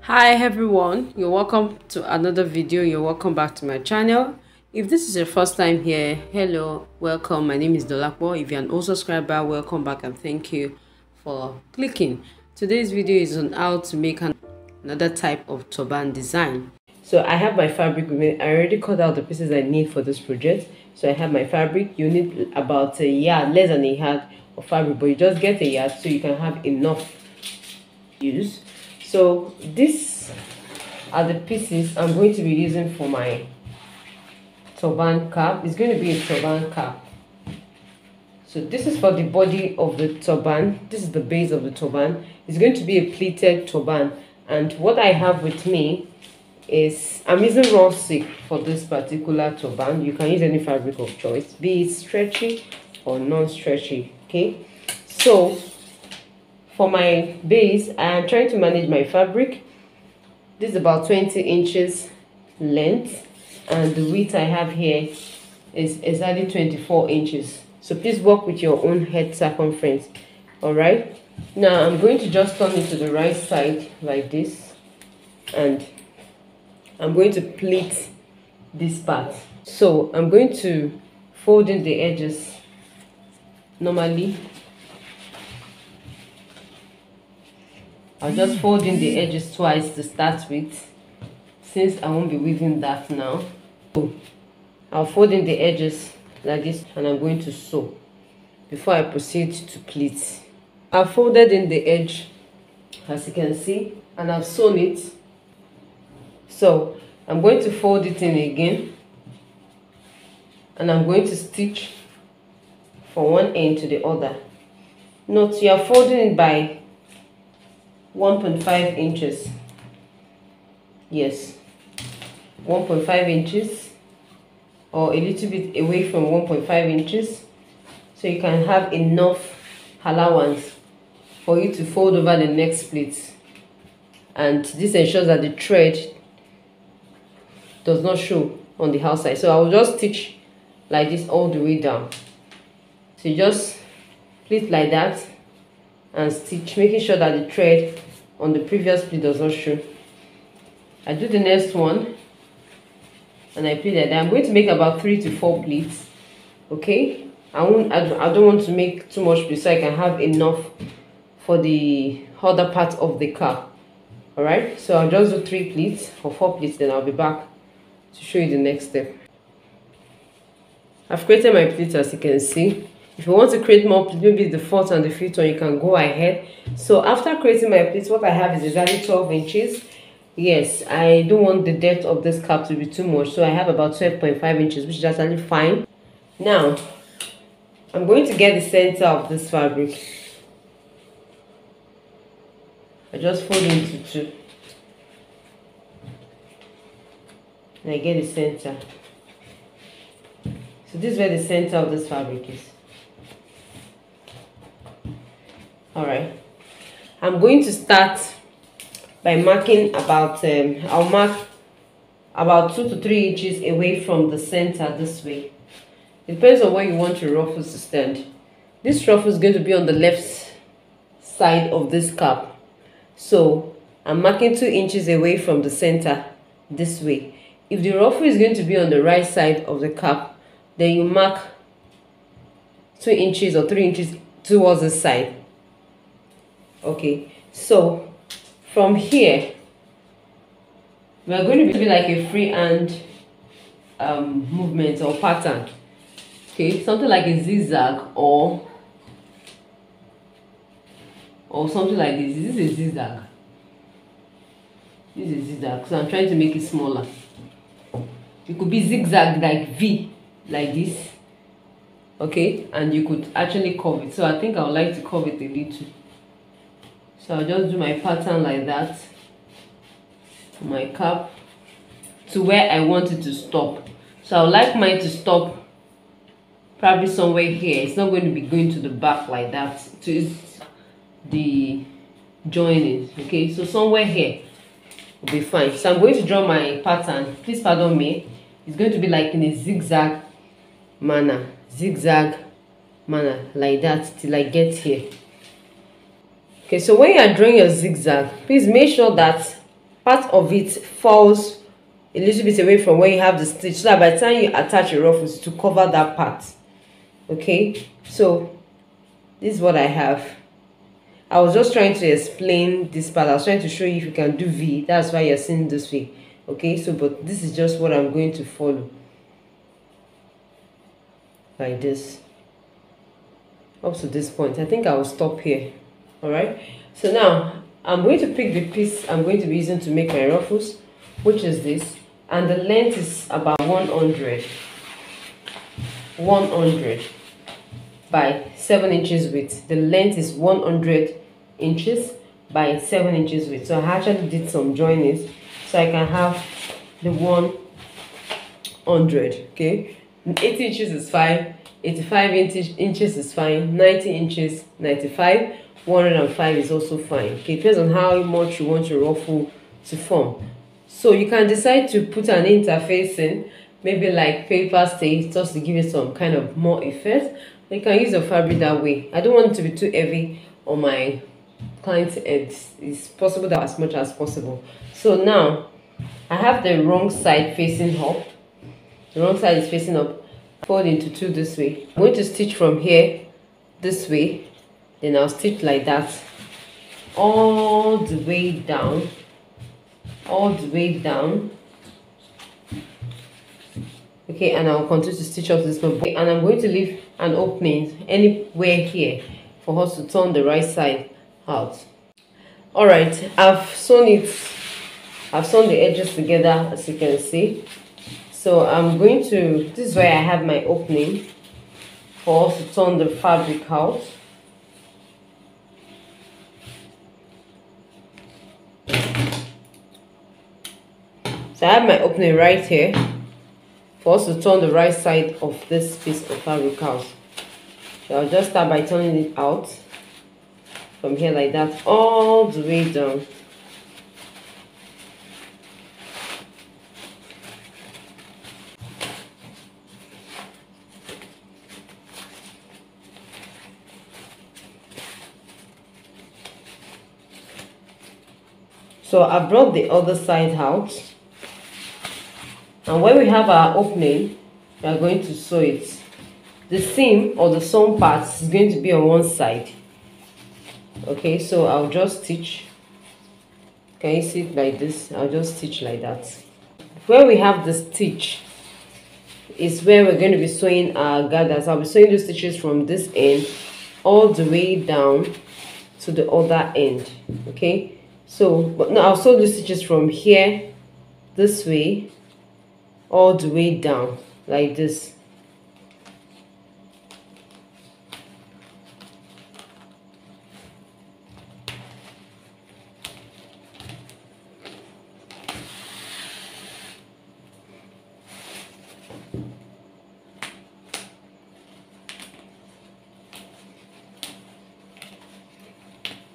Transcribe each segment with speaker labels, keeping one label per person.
Speaker 1: Hi everyone, you're welcome to another video. You're welcome back to my channel. If this is your first time here, hello, welcome. My name is DoliveB. If you're an old subscriber, welcome back and thank you for clicking. Today's video is on how to make another type of turban design. So I have my fabric with me. I already cut out the pieces I need for this project. So I have my fabric. You need about a yard, less than a yard of fabric, but you just get a yard so you can have enough use. So these are the pieces I'm going to be using for my turban cap. It's going to be a turban cap. So this is for the body of the turban. This is the base of the turban. It's going to be a pleated turban. And what I have with me is, I'm using raw silk for this particular turban. You can use any fabric of choice, be it stretchy or non-stretchy. Okay, so for my base, I am trying to manage my fabric. This is about 20 inches length, and the width I have here is exactly 24 inches. So please work with your own head circumference. All right, now I'm going to just turn it to the right side like this, and I'm going to pleat this part. So I'm going to fold in the edges normally. I'll just fold in the edges twice to start with, since I won't be weaving that now. So I'll fold in the edges like this, and I'm going to sew before I proceed to pleat. I've folded in the edge, as you can see, and I've sewn it. So I'm going to fold it in again, and I'm going to stitch from one end to the other. Note you are folding it by 1.5 inches. Yes, 1.5 inches, or a little bit away from 1.5 inches, so you can have enough allowance for you to fold over the next pleat. And this ensures that the thread does not show on the outside. So I will just stitch like this all the way down. So you just pleat like that and stitch, making sure that the thread on the previous pleat does not show. I do the next one, and I pleat like that. I'm going to make about 3 to 4 pleats. Okay, I don't want to make too much pleats, so I can have enough for the other part of the cap. All right, so I'll just do 3 pleats or 4 pleats, then I'll be back to show you the next step. I've created my pleats, as you can see. If you want to create more pleats, maybe the 4th and the 5th one, you can go ahead. So after creating my pleats, what I have is exactly 12 inches. Yes, I don't want the depth of this cap to be too much, so I have about 12.5 inches, which is actually fine. Now I'm going to get the center of this fabric. I just fold into 2, and I get the center. So this is where the center of this fabric is. All right, I'm going to start by marking about I'll mark about 2 to 3 inches away from the center this way. It depends on where you want your ruffles to stand. This ruffle is going to be on the left side of this cap, so I'm marking 2 inches away from the center this way. If the ruffle is going to be on the right side of the cap, then you mark 2 inches or 3 inches towards the side. Okay, so from here we are going to be like a free hand movement or pattern. Okay, something like a zigzag or something like this. This is a zigzag. This is a zigzag, so I'm trying to make it smaller. It could be zigzag like V, like this. Okay, and you could actually curve it. So I think I would like to curve it a little. So I'll just do my pattern like that for my cap to where I want it to stop. So I would like mine to stop probably somewhere here. It's not going to be going to the back like that to the joining. Okay, so somewhere here will be fine. So I'm going to draw my pattern. Please pardon me. It's going to be like in a zigzag manner, like that till I get here. Okay, so when you are drawing your zigzag, please make sure that part of it falls a little bit away from where you have the stitch, so that by the time you attach your ruffles to cover that part. Okay, so this is what I have. I was just trying to explain this part. I was trying to show you if you can do V. That's why you're seeing this way. Okay, so but this is just what I'm going to follow, like this, up to this point. I think I will stop here. All right, so now I'm going to pick the piece I'm going to be using to make my ruffles, which is this, and the length is about 100 by 7 inches width. The length is 100 inches by 7 inches width. So I actually did some joinings so I can have the 100. Okay, 80 inches is fine, 85 inches is fine, 90 inches, 95, 105 is also fine. Okay, depends on how much you want your ruffle to form. So you can decide to put an interface in, maybe like paper stays, just to give it some kind of more effect. You can use the fabric that way. I don't want it to be too heavy on my client's heads. It's possible that as much as possible. So now I have the wrong side facing up. The wrong side is facing up. Fold into two this way. I'm going to stitch from here this way. Then I'll stitch like that all the way down. All the way down. Okay, and I'll continue to stitch up this one. And I'm going to leave an opening anywhere here for us to turn the right side out. All right, I've sewn it. I've sewn the edges together, as you can see. So I'm going to, this is where I have my opening for us to turn the fabric out. So I have my opening right here for us to turn the right side of this piece of fabric out. So I'll just start by turning it out from here like that all the way down. So I brought the other side out. And when we have our opening, we are going to sew it. The seam or the sewn part is going to be on one side. Okay, so I'll just stitch. Can you see it like this? I'll just stitch like that. Where we have the stitch is where we're going to be sewing our gathers. I'll be sewing the stitches from this end all the way down to the other end. Okay, so but now I'll sew the stitches from here this way all the way down like this.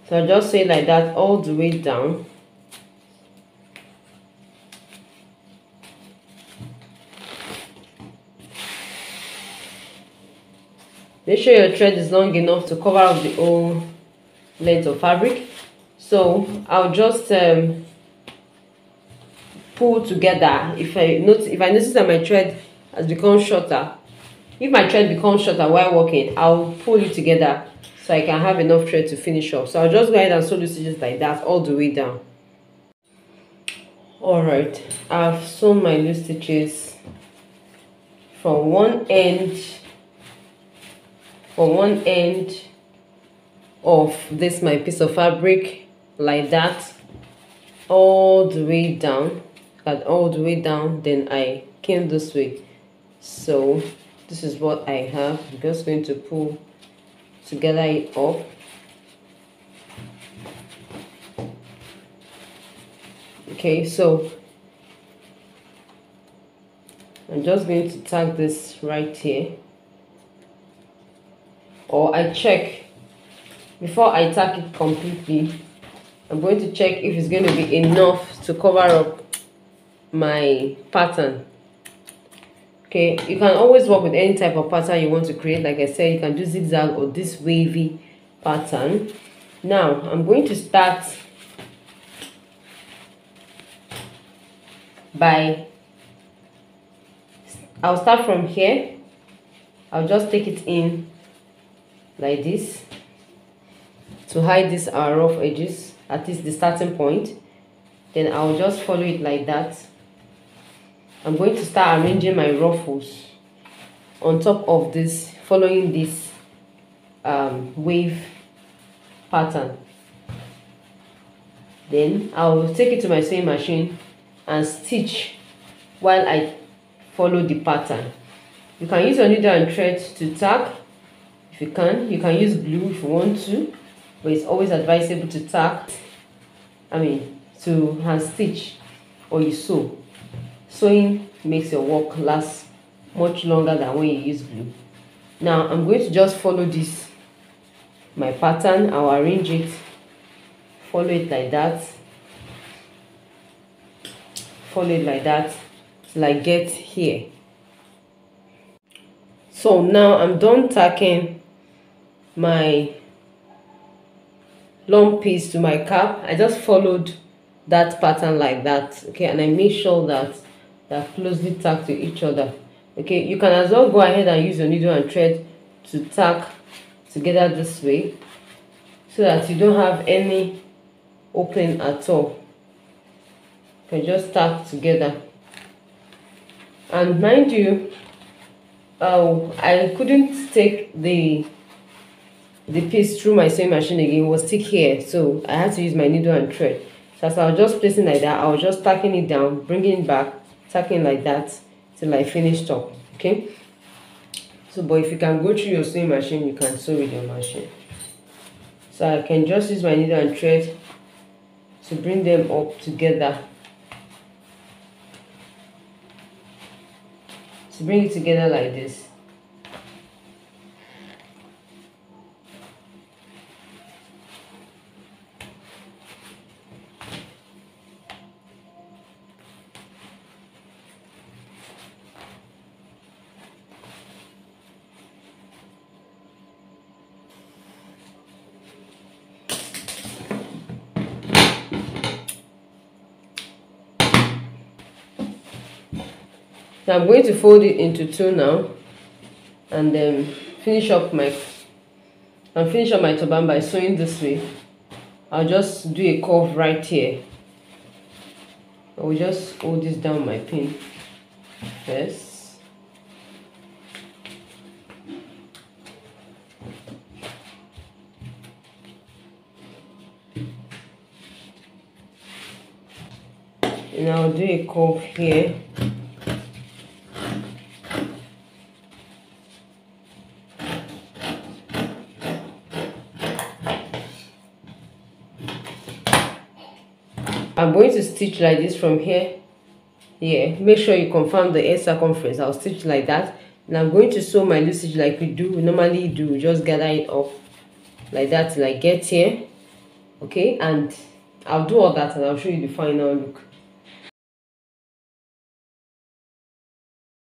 Speaker 1: So I'll just say like that all the way down. Make sure your thread is long enough to cover up the whole length of fabric. So I'll just pull together. If I notice that my thread has become shorter, if my thread becomes shorter while working, I'll pull it together so I can have enough thread to finish up. So I'll just go ahead and sew the stitches like that all the way down. Alright, I've sewn my loose stitches from one end of this my piece of fabric like that all the way down, then I came this way. So this is what I have. I'm just going to pull together it up. Okay, so I'm just going to tag this right here, or I check before I tack it completely. I'm going to check if it's going to be enough to cover up my pattern. Okay, you can always work with any type of pattern you want to create. Like I said, you can do zigzag or this wavy pattern. Now I'm going to start I'll start from here. I'll just take it in like this to hide these rough edges, at least the starting point. Then I'll just follow it like that. I'm going to start arranging my ruffles on top of this, following this wave pattern. Then I'll take it to my sewing machine and stitch while I follow the pattern. You can use your needle and thread to tack if you can. You can use glue if you want to, but it's always advisable to tack, to hand stitch or you sew. Sewing makes your work last much longer than when you use glue. Now I'm going to just follow this, my pattern. I'll arrange it, follow it like that, follow it like that till I get here. So now I'm done tacking my long piece to my cap. I just followed that pattern like that, okay, and I make sure that they're closely tacked to each other. Okay, you can as well go ahead and use your needle and thread to tack together this way so that you don't have any opening at all. You can just tack together. And mind you, I couldn't take the piece through my sewing machine again. It was thick here, so I had to use my needle and thread. So as I was just placing like that, I was just tacking it down, bringing it back, tacking like that till I finished up. Okay, so but if you can go through your sewing machine, you can sew with your machine. So I can just use my needle and thread to bring them up together, to bring it together like this. So I'm going to fold it into two now, and then finish up my turban by sewing this way. I'll just do a curve right here. I will just hold this down my pin first. And I'll do a curve here. I'm going to stitch like this from here. Make sure you confirm the edge circumference. I'll stitch like that, and I'm going to sew my loose stitch like we normally do. Just gather it up like that till I get here. Okay, and I'll do all that and I'll show you the final look.